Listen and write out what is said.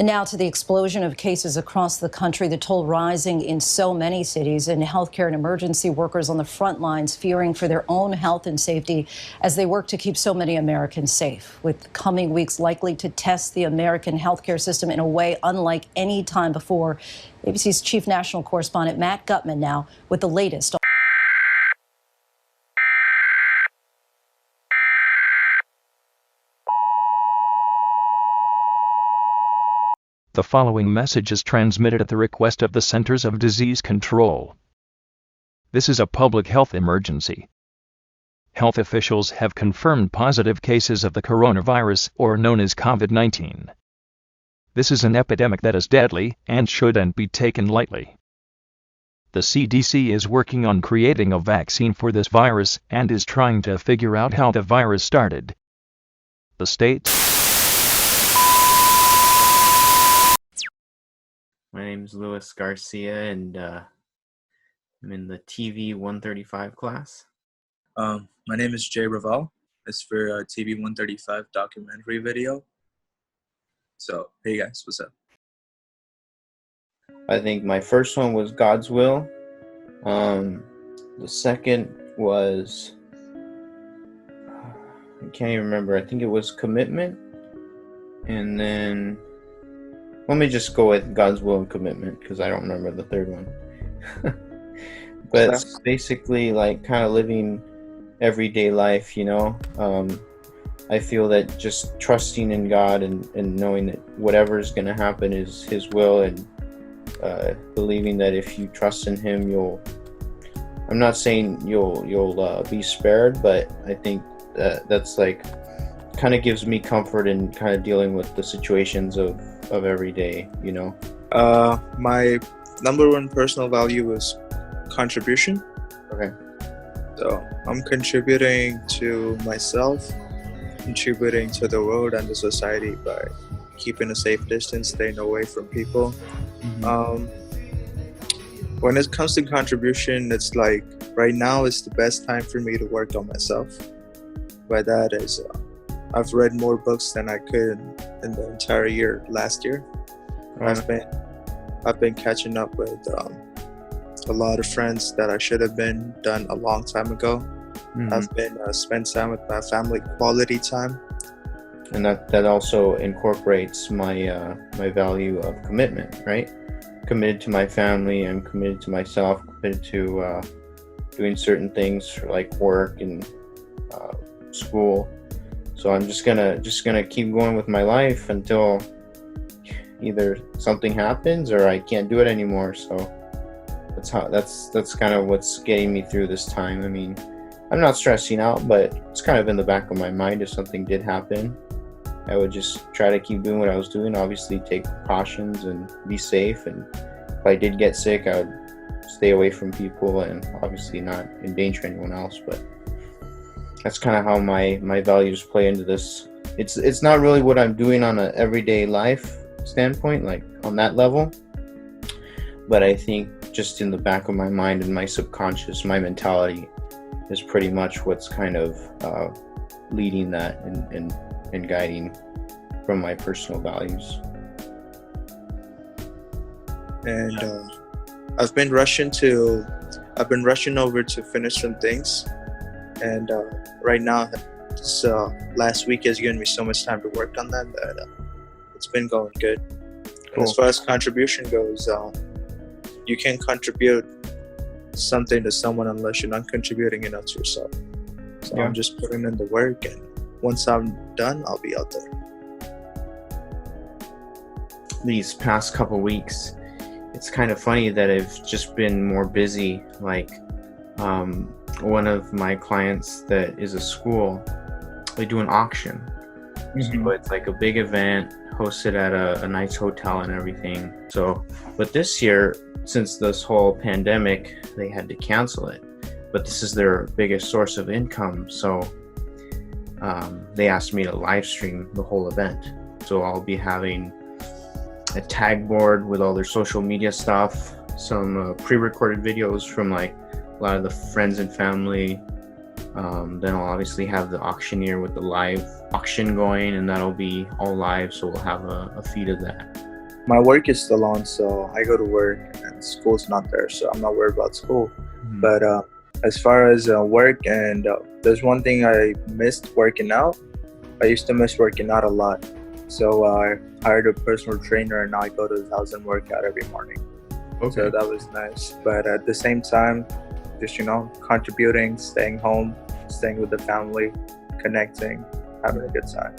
And now to the explosion of cases across the country, the toll rising in so many cities, and healthcare and emergency workers on the front lines fearing for their own health and safety as they work to keep so many Americans safe, with coming weeks likely to test the American healthcare system in a way unlike any time before. ABC's chief national correspondent Matt Gutman now with the latest. The following message is transmitted at the request of the Centers of Disease Control. This is a public health emergency. Health officials have confirmed positive cases of the coronavirus, or known as COVID-19. This is an epidemic that is deadly and shouldn't be taken lightly. The CDC is working on creating a vaccine for this virus and is trying to figure out how the virus started. The state. My name is Luis Garcia, and I'm in the TV 135 class. My name is Jay Raval. It's for TV 135 documentary video. So, hey guys, what's up? I think my first one was God's Will. The second was, I can't even remember. I think it was Commitment. And then, let me just go with God's Will and Commitment because I don't remember the third one. But it's basically like kind of living everyday life, you know. I feel that just trusting in God and knowing that whatever is going to happen is His will, and believing that if you trust in Him, I'm not saying you'll be spared, but I think that's like kind of gives me comfort in kind of dealing with the situations of every day, you know. My number one personal value is contribution. Okay. So I'm contributing to myself, contributing to the world and the society by keeping a safe distance, staying away from people. Mm-hmm. When it comes to contribution, it's like right now is the best time for me to work on myself. By that is, I've read more books than I could in the entire year last year. Right. I've been catching up with a lot of friends that I should have been done a long time ago. Mm-hmm. I've been spent time with my family, quality time, and that also incorporates my my value of commitment, right? Committed to my family, I'm committed to myself, committed to doing certain things for like work and school. So I'm just gonna keep going with my life until either something happens or I can't do it anymore. So that's kind of what's getting me through this time. I mean, I'm not stressing out, but it's kind of in the back of my mind. If something did happen, I would just try to keep doing what I was doing. Obviously, take precautions and be safe. And if I did get sick, I would stay away from people and obviously not endanger anyone else. But that's kind of how my values play into this. It's not really what I'm doing on an everyday life standpoint, like on that level. But I think just in the back of my mind and my subconscious, my mentality is pretty much what's kind of leading that and guiding from my personal values. And I've been rushing over to finish some things. And right now, this last week has given me so much time to work on them that it's been going good. Cool. As far as contribution goes, you can't contribute something to someone unless you're not contributing enough to yourself. So yeah. I'm just putting in the work, and once I'm done, I'll be out there. These past couple weeks, it's kind of funny that I've just been more busy. Like, one of my clients that is a school, they do an auction. Mm-hmm. So it's like a big event hosted at a nice hotel and everything. So, but this year, since this whole pandemic, they had to cancel it. But this is their biggest source of income. So they asked me to live stream the whole event. So I'll be having a tag board with all their social media stuff, some pre-recorded videos from like a lot of the friends and family. Then I'll obviously have the auctioneer with the live auction going, and that'll be all live, so we'll have a feed of that. My work is still on, so I go to work and school's not there, so I'm not worried about school. But as far as work, and there's one thing I missed working out. I used to miss working out a lot. So I hired a personal trainer, and now I go to his house and work out every morning. Okay. So that was nice. But at the same time, just, contributing, staying home, staying with the family, connecting, having a good time.